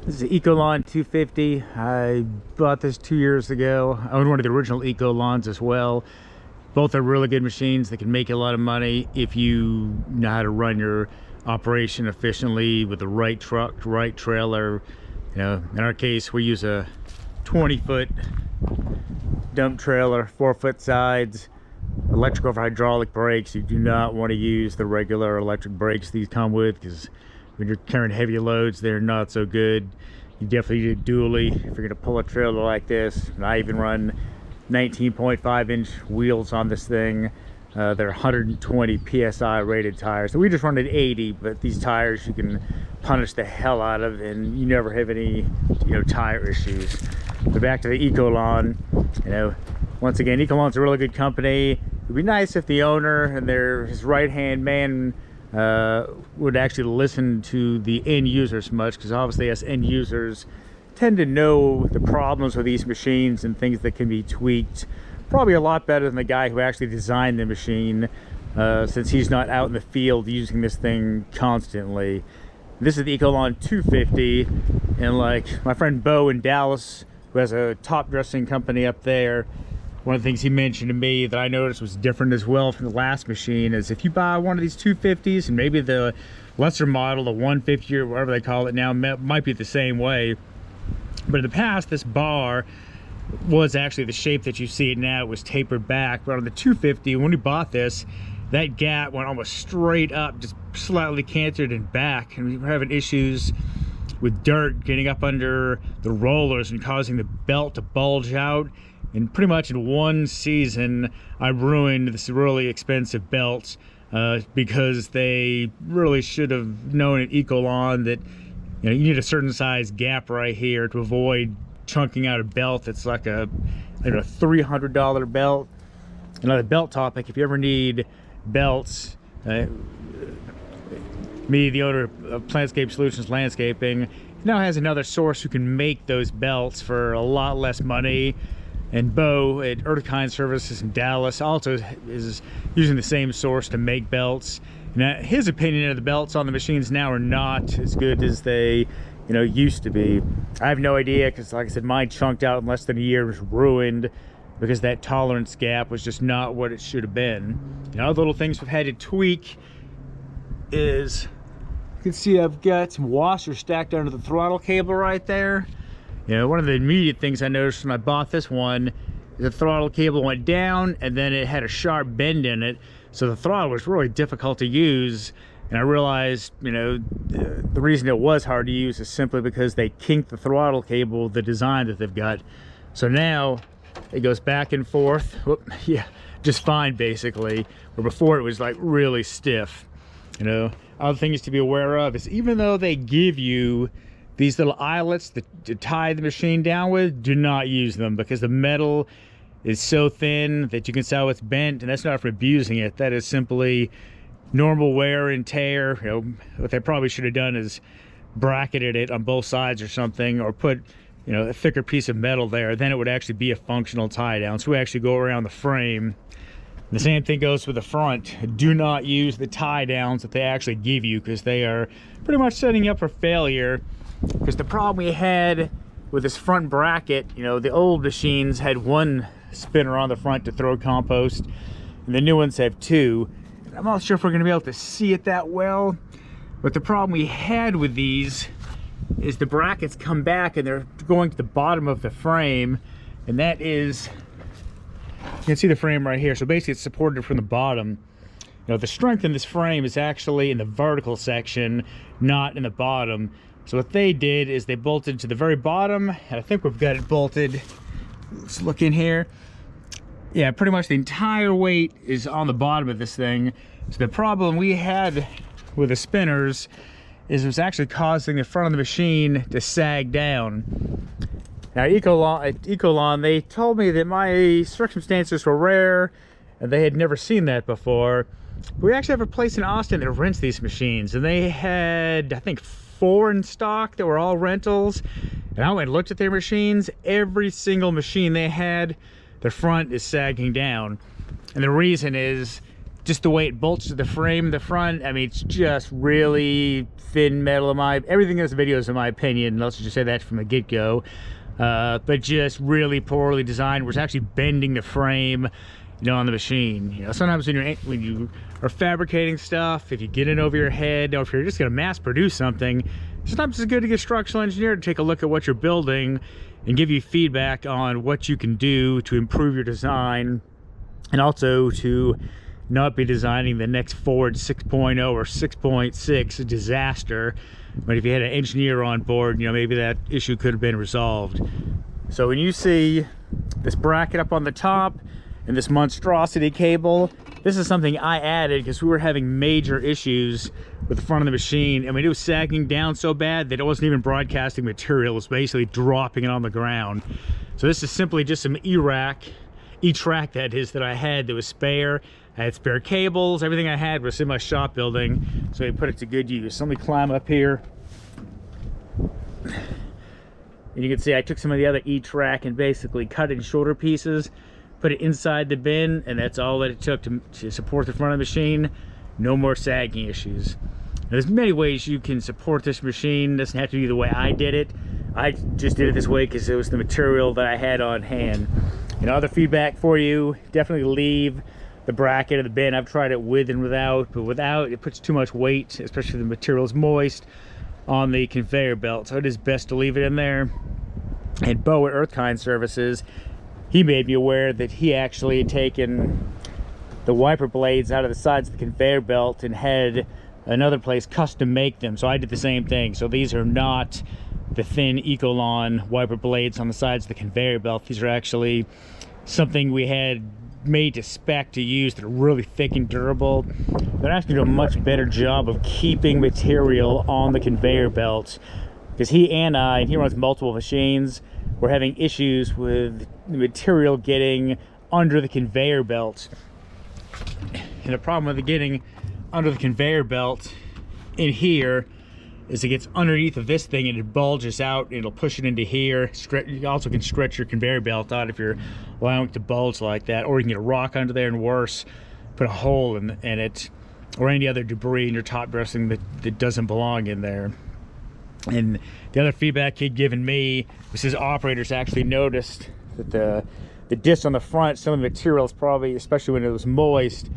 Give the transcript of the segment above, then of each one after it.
This is an Ecolawn 250. I bought this 2 years ago. I own one of the original Ecolawns as well. Both are really good machines. They can make you a lot of money if you know how to run your operation efficiently with the right truck, right trailer. You know, in our case, we use a 20-foot dump trailer, 4-foot sides, electric over hydraulic brakes. You do not want to use the regular electric brakes these come with, because when you're carrying heavy loads, they're not so good. You definitely need a dually if you're going to pull a trailer like this. And I even run 19.5-inch wheels on this thing. They're 120 psi rated tires. So we just run at 80, but these tires you can punish the hell out of, and you never have any, tire issues. But back to the Ecolawn. Once again, Ecolawn's a really good company. It'd be nice if the owner and his right-hand man would actually listen to the end users much, because obviously us end users tend to know the problems with these machines and things that can be tweaked probably a lot better than the guy who actually designed the machine, since he's not out in the field using this thing constantly. This is the Ecolawn 250, and like my friend Bo in Dallas, who has a top dressing company up there, one of the things he mentioned to me that I noticed was different as well from the last machine is if you buy one of these 250s, and maybe the lesser model, the 150 or whatever they call it now, might be the same way. But in the past, this bar was actually the shape that you see it now. It was tapered back. But on the 250, when we bought this, that gap went almost straight up, just slightly canted and back. And we were having issues with dirt getting up under the rollers and causing the belt to bulge out. And pretty much in one season, I ruined this really expensive belt because they really should have known at Ecolawn that you need a certain size gap right here to avoid chunking out a belt that's like a $300 belt. Another belt topic: if you ever need belts, me, the owner of Plantscape Solutions Landscaping, now has another source who can make those belts for a lot less money. And Bo at Urticine Services in Dallas also is using the same source to make belts. And his opinion of the belts on the machines now are not as good as they, used to be. I have no idea, because like I said, mine chunked out in less than a year, was ruined because that tolerance gap was just not what it should have been. Other little things we've had to tweak is, you can see I've got some washers stacked under the throttle cable right there. One of the immediate things I noticed when I bought this one is the throttle cable went down and then it had a sharp bend in it. So the throttle was really difficult to use. And I realized, the reason it was hard to use is simply because they kinked the throttle cable, the design that they've got. So now it goes back and forth. Whoop, yeah, just fine basically. Where before it was like really stiff. Other things to be aware of is, even though they give you these little eyelets to tie the machine down with, do not use them, because the metal is so thin that you can tell it's bent, and that's not for abusing it. That is simply normal wear and tear. What they probably should have done is bracketed it on both sides or something, or put a thicker piece of metal there. Then it would actually be a functional tie down. So we actually go around the frame. The same thing goes with the front. Do not use the tie downs that they actually give you, because they are pretty much setting you up for failure. Because the problem we had with this front bracket, the old machines had one spinner on the front to throw compost, and the new ones have two. And I'm not sure if we're going to be able to see it that well, but the problem we had with these is the brackets come back and they're going to the bottom of the frame, and that is, you can see the frame right here. So basically it's supported from the bottom. The strength in this frame is actually in the vertical section, not in the bottom. So what they did is they bolted to the very bottom, and I think we've got it bolted. Let's look in here. Yeah, pretty much the entire weight is on the bottom of this thing. So the problem we had with the spinners is it was actually causing the front of the machine to sag down. Now at Ecolawn, they told me that my circumstances were rare and they had never seen that before. We actually have a place in Austin that rents these machines, and they had, I think, 4 in stock that were all rentals. And I went and looked at their machines. Every single machine they had, the front is sagging down. And the reason is just the way it bolts to the frame, the front, I mean, it's just really thin metal. Everything in this video is, in my opinion, let's just say that from the get-go, but just really poorly designed. We're actually bending the frame, you know, on the machine. You know, sometimes when you are fabricating stuff, if you get in over your head, or if you're just going to mass produce something, sometimes it's good to get a structural engineer to take a look at what you're building and give you feedback on what you can do to improve your design, and also to not be designing the next Ford 6.0 or 6.6 disaster. But if you had an engineer on board, you know, maybe that issue could have been resolved. So when you see this bracket up on the top and this monstrosity cable, this is something I added because we were having major issues with the front of the machine. I mean, it was sagging down so bad that it wasn't even broadcasting material. It was basically dropping it on the ground. So this is simply just some E-track that is, that I had that was spare. I had spare cables. Everything I had was in my shop building, so we put it to good use. So let me climb up here. And you can see I took some of the other E-track and basically cut it in shorter pieces, put it inside the bin, and that's all that it took to support the front of the machine. No more sagging issues. Now, there's many ways you can support this machine. It doesn't have to be the way I did it. I just did it this way because it was the material that I had on hand. You know, other feedback for you, definitely leave the bracket of the bin. I've tried it with and without, but without, it puts too much weight, especially if the material is moist, on the conveyor belt. So it is best to leave it in there. And Bo at Earthkind Services, he made me aware that he actually had taken the wiper blades out of the sides of the conveyor belt and had another place custom make them. So I did the same thing. So these are not the thin Ecolawn wiper blades on the sides of the conveyor belt. These are actually something we had made to spec to use that are really thick and durable. They're actually doing a much better job of keeping material on the conveyor belt, because he runs multiple machines, were having issues with the material getting under the conveyor belt. And the problem with it getting under the conveyor belt in here is it gets underneath of this thing and it bulges out and it'll push it into here. You also can stretch your conveyor belt out if you're allowing it to bulge like that, or you can get a rock under there, and worse, put a hole in it, or any other debris in your top dressing that doesn't belong in there. And the other feedback he'd given me was his operators actually noticed that the disc on the front, some of the materials probably, especially when it was moist,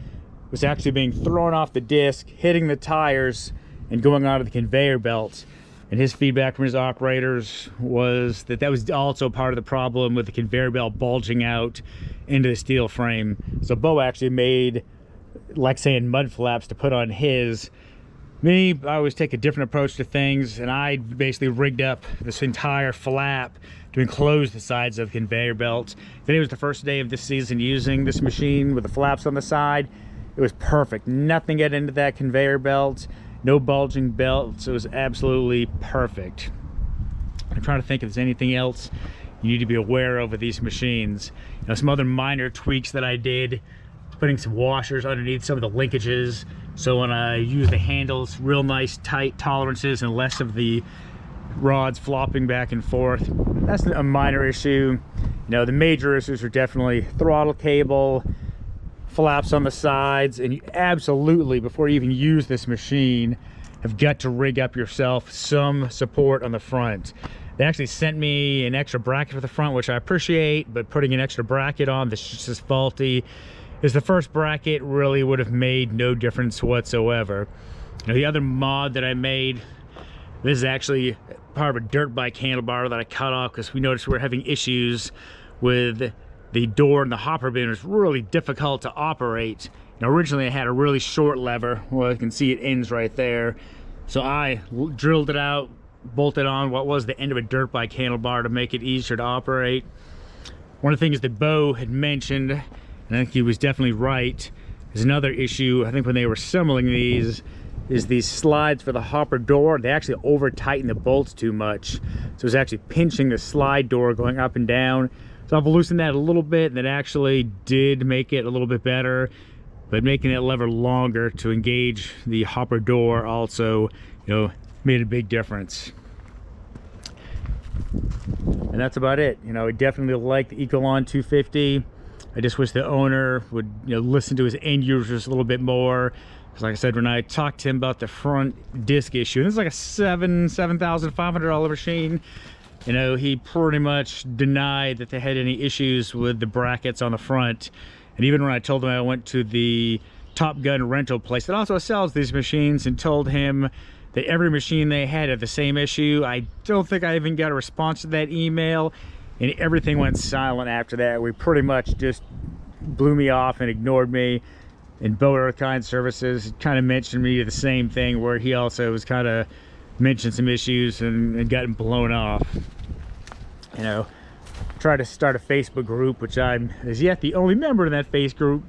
was actually being thrown off the disc, hitting the tires, and going onto the conveyor belt. And his feedback from his operators was that that was also part of the problem with the conveyor belt bulging out into the steel frame. So Bo actually made, like saying, mud flaps to put on his. Me, I always take a different approach to things, and I basically rigged up this entire flap to enclose the sides of the conveyor belt. Then it was the first day of this season using this machine with the flaps on the side. It was perfect. Nothing got into that conveyor belt. No bulging belts. It was absolutely perfect. I'm trying to think if there's anything else you need to be aware of with these machines. You know, some other minor tweaks that I did, putting some washers underneath some of the linkages, so when I use the handles, real nice tight tolerances and less of the rods flopping back and forth. That's a minor issue. You know, the major issues are definitely throttle cable, flaps on the sides, and you absolutely, before you even use this machine, have got to rig up yourself some support on the front. They actually sent me an extra bracket for the front, which I appreciate, but putting an extra bracket on that's just as faulty as the first bracket really would have made no difference whatsoever. You know, the other mod that I made, this is actually part of a dirt bike handlebar that I cut off because we noticed we were having issues with the door and the hopper bin. Was really difficult to operate. Now, originally I had a really short lever. Well, you can see it ends right there. So I drilled it out, bolted on what was the end of a dirt bike handlebar to make it easier to operate. One of the things that Bo had mentioned, and I think he was definitely right, is another issue, I think when they were assembling these, is these slides for the hopper door. They actually over tighten the bolts too much. So it's actually pinching the slide door going up and down. So I've loosened that a little bit, and that actually did make it a little bit better. But making that lever longer to engage the hopper door also, you know, made a big difference. And that's about it. You know, I definitely like the Ecolawn 250. I just wish the owner would, you know, listen to his end users a little bit more. Because like I said, when I talked to him about the front disc issue, and this is like a $7,500 machine, you know, he pretty much denied that they had any issues with the brackets on the front. And even when I told him I went to the Top Gun rental place that also sells these machines and told him that every machine they had the same issue, I don't think I even got a response to that email, and everything went silent after that. We pretty much just blew me off and ignored me. And Bo Earthkind Services kind of mentioned me the same thing, where he also was kind of mentioned some issues and gotten blown off. You know, try to start a Facebook group, which I'm as yet the only member in that Facebook group,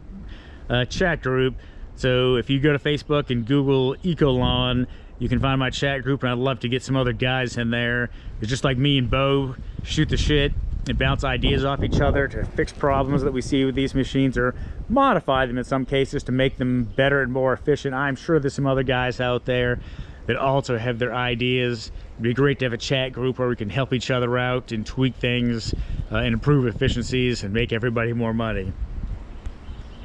chat group. So if you go to Facebook and Google Ecolawn, you can find my chat group, and I'd love to get some other guys in there. It's just like me and Bo shoot the shit and bounce ideas off each other to fix problems that we see with these machines, or modify them in some cases to make them better and more efficient. I'm sure there's some other guys out there that also have their ideas. It'd be great to have a chat group where we can help each other out and tweak things and improve efficiencies and make everybody more money.